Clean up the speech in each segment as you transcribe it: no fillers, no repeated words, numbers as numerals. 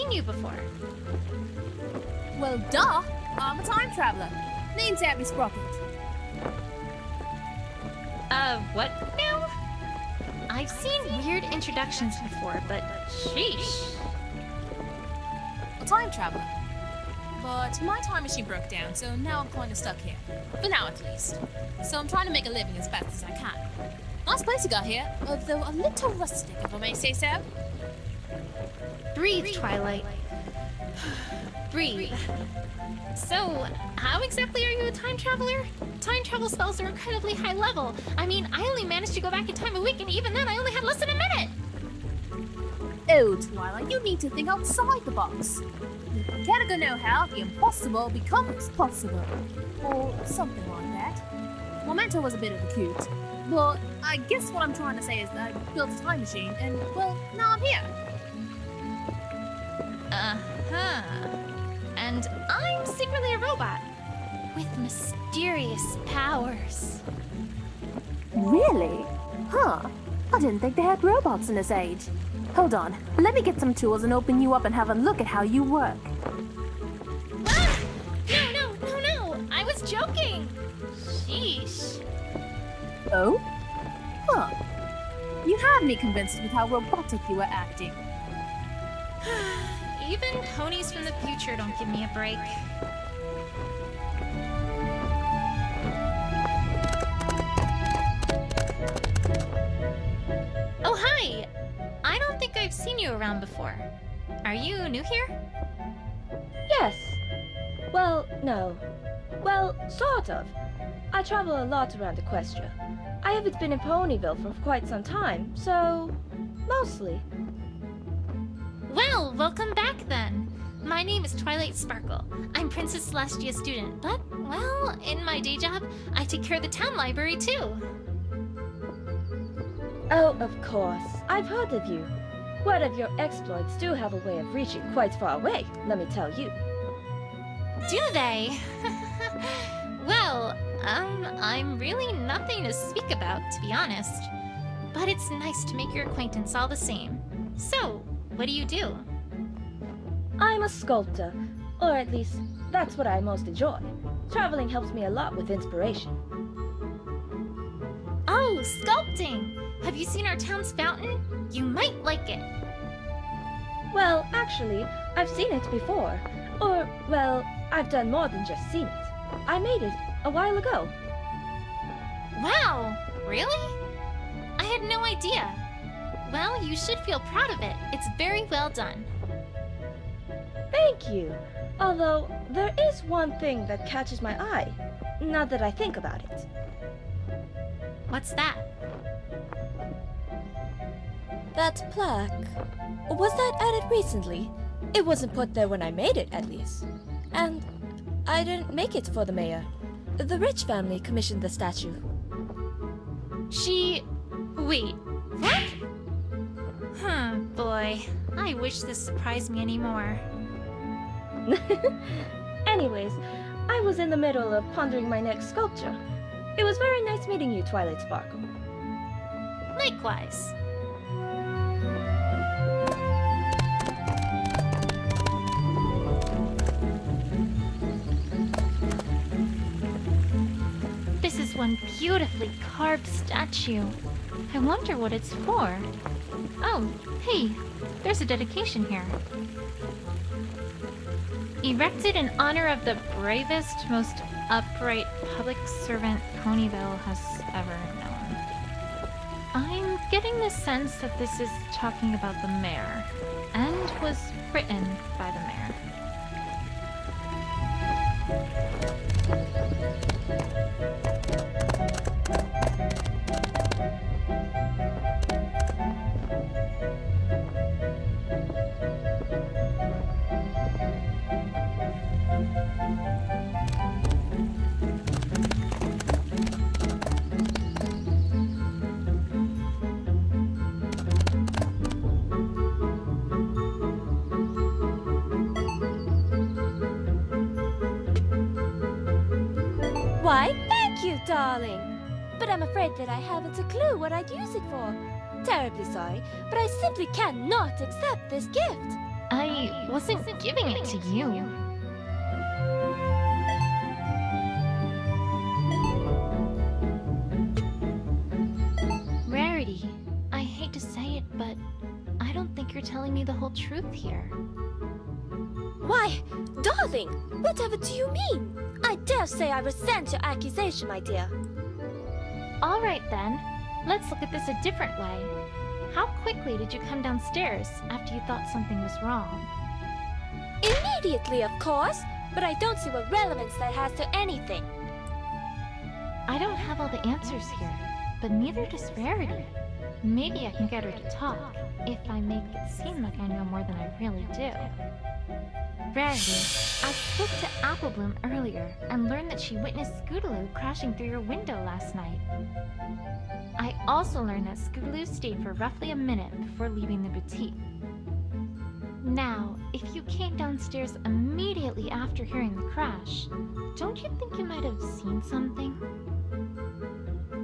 seen you before. Well, duh! I'm a time traveler. Name's Abby Sprocket. What now? I've seen weird introductions before, but sheesh. A time traveler. But my time machine broke down, so now I'm kind of stuck here. For now, at least. So I'm trying to make a living as fast as I can. Nice place you got here, although a little rustic, if I may say so. Breathe, Twilight. Breathe. So, how exactly are you a time traveler? Time travel spells are incredibly high level. I mean, I only managed to go back in time a week, and even then I only had less than a minute! Oh, Twilight, you need to think outside the box. If you gotta go know how, the impossible becomes possible. Or something like that. My mentor was a bit of a coot. But I guess what I'm trying to say is that I built a time machine, and, well, now I'm here. Uh-huh. And I'm secretly a robot. With mysterious powers. Really? Huh. I didn't think they had robots in this age. Hold on. Let me get some tools and open you up and have a look at how you work. Ah! No. I was joking. Sheesh. Oh? Huh. You had me convinced with how robotic you were acting. Even ponies from the future don't give me a break. Oh, hi! I don't think I've seen you around before. Are you new here? Yes. Well, no. Well, sort of. I travel a lot around Equestria. I haven't been in Ponyville for quite some time, so... mostly. Well, welcome back then. My name is Twilight Sparkle. I'm Princess Celestia's student, but, well, in my day job, I take care of the town library too. Oh, of course. I've heard of you. Word of your exploits do have a way of reaching quite far away, let me tell you. Do they? Well, I'm really nothing to speak about, to be honest. But it's nice to make your acquaintance all the same. So, what do you do? I'm a sculptor, or at least that's what I most enjoy. Traveling helps me a lot with inspiration. Oh, sculpting! Have you seen our town's fountain? You might like it. Well, actually, I've seen it before. Or, well, I've done more than just seen it. I made it a while ago. Wow, really? I had no idea. Well, you should feel proud of it. It's very well done. Thank you. Although, there is one thing that catches my eye. Now that I think about it. What's that? That plaque. Was that added recently? It wasn't put there when I made it, at least. And I didn't make it for the mayor. The Rich family commissioned the statue. Wait, what? Boy. I wish this surprised me anymore. Anyways, I was in the middle of pondering my next sculpture. It was very nice meeting you, Twilight Sparkle. Likewise. This is one beautifully carved statue. I wonder what it's for. Oh, hey, there's a dedication here. Erected in honor of the bravest, most upright public servant Ponyville has ever known. I'm getting the sense that this is talking about the mayor, and was written by the mayor. Why, thank you, darling. But I'm afraid that I haven't a clue what I'd use it for. Terribly sorry, but I simply cannot accept this gift. I wasn't giving it to you. Rarity, I hate to say it, but I don't think you're telling me the whole truth here. Why, darling, whatever do you mean? I dare say I resent your accusation, my dear. All right then, let's look at this a different way. How quickly did you come downstairs after you thought something was wrong? Immediately, of course, but I don't see what relevance that has to anything. I don't have all the answers here, but neither does Rarity. Maybe I can get her to talk, if I make it seem like I know more than I really do. Rarity, I spoke to Applebloom earlier and learned that she witnessed Scootaloo crashing through your window last night. I also learned that Scootaloo stayed for roughly a minute before leaving the boutique. Now, if you came downstairs immediately after hearing the crash, don't you think you might have seen something?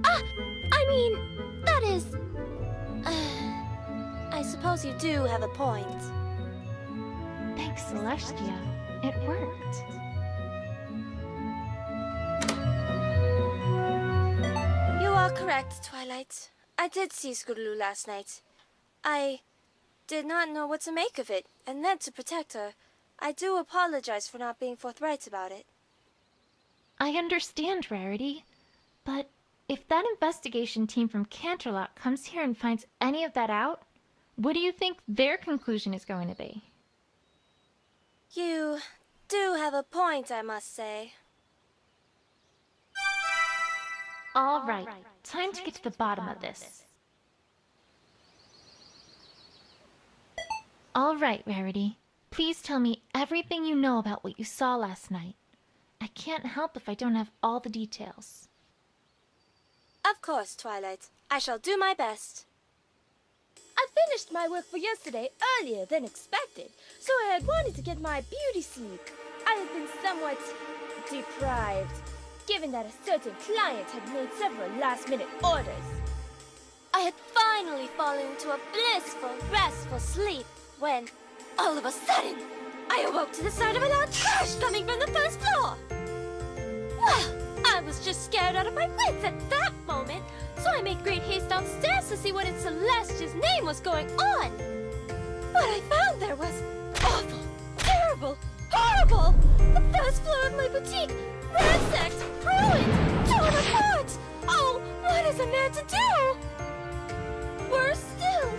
I mean, that is... I suppose you do have a point. Thanks, Celestia. It worked. You are correct, Twilight. I did see Scootaloo last night. I did not know what to make of it, and meant to protect her. I do apologize for not being forthright about it. I understand, Rarity, but if that investigation team from Canterlot comes here and finds any of that out, what do you think their conclusion is going to be? You do have a point, I must say. All right, time to get to the bottom of this. All right, Rarity. Please tell me everything you know about what you saw last night. I can't help if I don't have all the details. Of course, Twilight. I shall do my best. I finished my work for yesterday earlier than expected, so I had wanted to get my beauty sleep. I had been somewhat deprived, given that a certain client had made several last-minute orders. I had finally fallen into a blissful, restful sleep when, all of a sudden, I awoke to the sound of a loud crash coming from the first floor. Well, I was just scared out of my wits at that moment, so I made great haste downstairs to see what in Celestia's name was going on. What I found there was awful, terrible, horrible. The first floor of my boutique, ransacked, ruined, torn apart. Oh, what is a man to do? Worse still,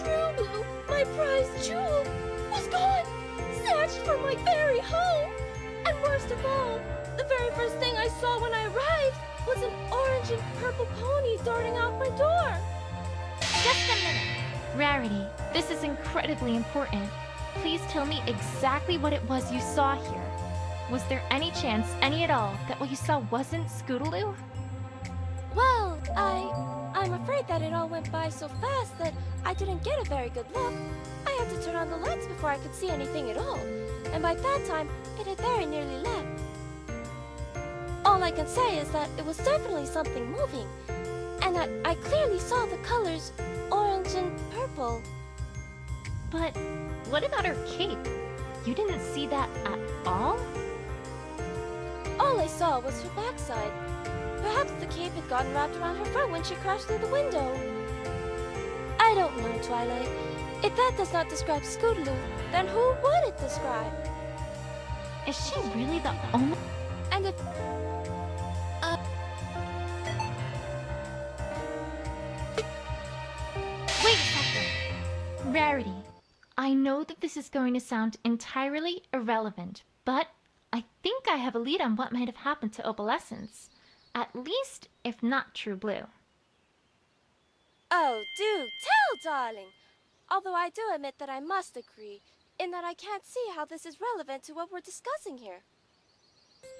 True Blue, my prized jewel, was gone, snatched from my very home. And worst of all, the very first thing I saw when I arrived was an orange and purple pony darting out my door. Just a minute. Rarity, this is incredibly important. Please tell me exactly what it was you saw here. Was there any chance, any at all, that what you saw wasn't Scootaloo? Well, I'm afraid that it all went by so fast that I didn't get a very good look. I had to turn on the lights before I could see anything at all, and by that time, it had very nearly left. All I can say is that it was definitely something moving, and that I clearly saw the colors orange and purple. But what about her cape? You didn't see that at all? All I saw was her backside. Perhaps the cape had gotten wrapped around her front when she crashed through the window. I don't know, Twilight. If that does not describe Scootaloo, then who would it describe? Is she really the only... And if... Wait a second! Rarity, I know that this is going to sound entirely irrelevant, but I think I have a lead on what might have happened to Opalescence. At least, if not True Blue. Oh, do tell, darling! Although I do admit that I must agree, in that I can't see how this is relevant to what we're discussing here.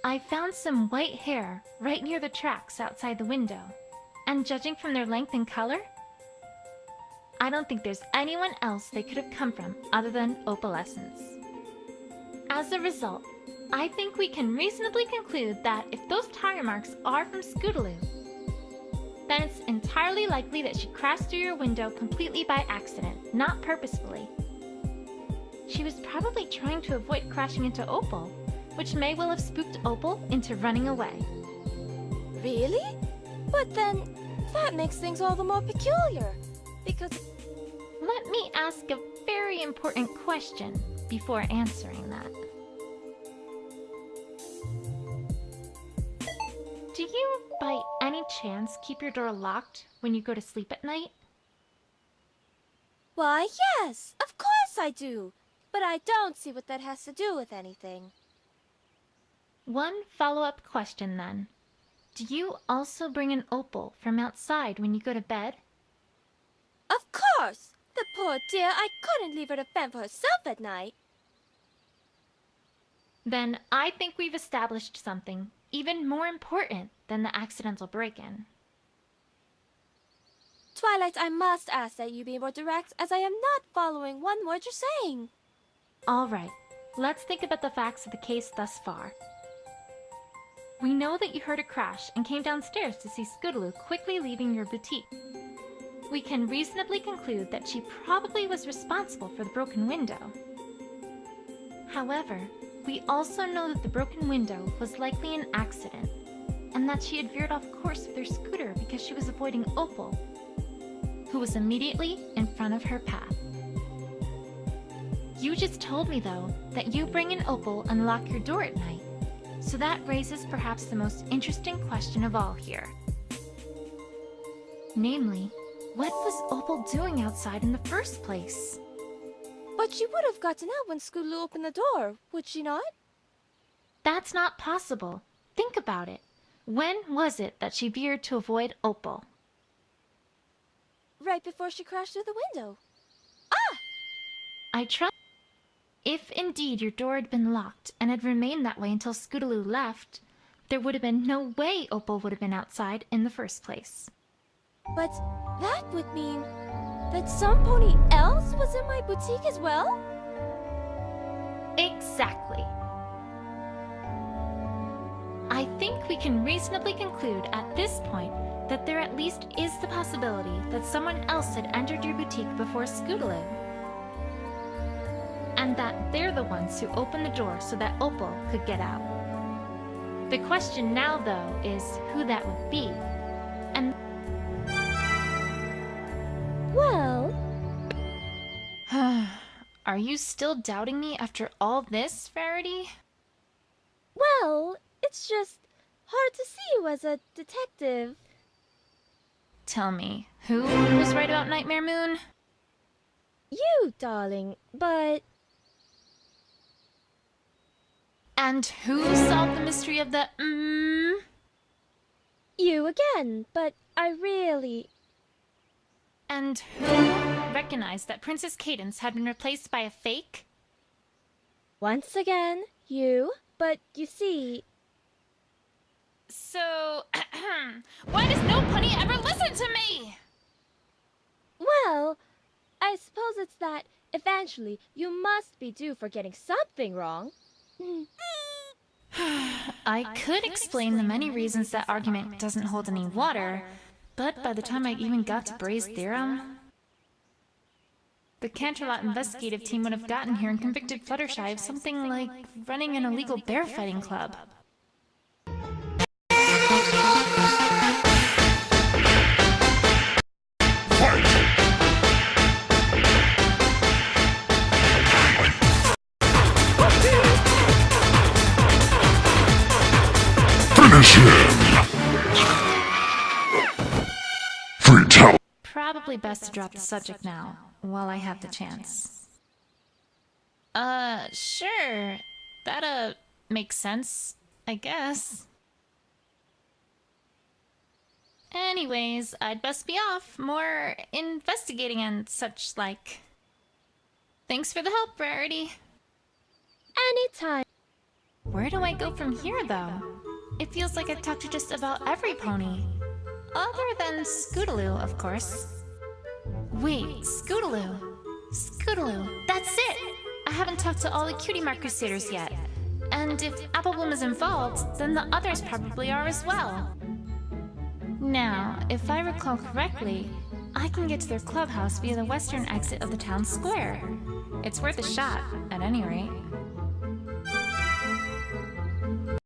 I found some white hair right near the tracks outside the window, and judging from their length and color, I don't think there's anyone else they could have come from other than Opalescence. As a result, I think we can reasonably conclude that if those tire marks are from Scootaloo, then it's entirely likely that she crashed through your window completely by accident, not purposefully. she was probably trying to avoid crashing into Opal, which may well have spooked Opal into running away. Really? But then, that makes things all the more peculiar. Because Let me ask a very important question before answering that. Do you, by any chance, keep your door locked when you go to sleep at night? why, yes, of course I do. But I don't see what that has to do with anything. One follow-up question then. Do you also bring an Opal from outside when you go to bed? Of course! The poor dear, I couldn't leave her to fend for herself at night. Then I think we've established something even more important than the accidental break-in. Twilight, I must ask that you be more direct, as I am not following one word you're saying. Alright, let's think about the facts of the case thus far. We know that you heard a crash and came downstairs to see Scootaloo quickly leaving your boutique. We can reasonably conclude that she probably was responsible for the broken window. However, we also know that the broken window was likely an accident, and that she had veered off course with her scooter because she was avoiding Opal, who was immediately in front of her path. You just told me, though, that you bring an Opal and lock your door at night, so that raises perhaps the most interesting question of all here. Namely, what was Opal doing outside in the first place? But she would have gotten out when Scootaloo opened the door, would she not? That's not possible. Think about it. When was it that she veered to avoid Opal? Right before she crashed through the window. I trust. If indeed your door had been locked and had remained that way until Scootaloo left, there would have been no way Opal would have been outside in the first place. But that would mean that some pony else was in my boutique as well? Exactly. I think we can reasonably conclude at this point that there at least is the possibility that someone else had entered your boutique before Scootaloo. And that they're the ones who opened the door so that Opal could get out. The question now, though, is who that would be. And Well, are you still doubting me after all this, Rarity? well, it's just hard to see you as a detective. Tell me, who was right about Nightmare Moon? You, darling, but And who solved the mystery of the you again, but I really... And who recognized that Princess Cadance had been replaced by a fake? Once again, you, but you see... So, why does no pony ever listen to me? Well, I suppose it's that eventually you must be due for getting something wrong. I could explain the many reasons that argument doesn't hold any water, but by the time I even got to Bray's theorem, the Canterlot investigative team would have gotten here and convicted Fluttershy of something like running an illegal bear fighting club. Finish him! Fatality! Probably best to drop the subject now, while I have the chance. Sure. That, makes sense, I guess. Anyways, I'd best be off. More investigating and such like. Thanks for the help, Rarity. Anytime. Where do I go from here, though? It feels like I've talked to just about every pony. Other than Scootaloo, of course. Wait, Scootaloo. Scootaloo, that's it! I haven't talked to all the Cutie Mark Crusaders yet. And if Applebloom is involved, then the others probably are as well. Now, if I recall correctly, I can get to their clubhouse via the western exit of the town square. It's worth a shot, at any rate.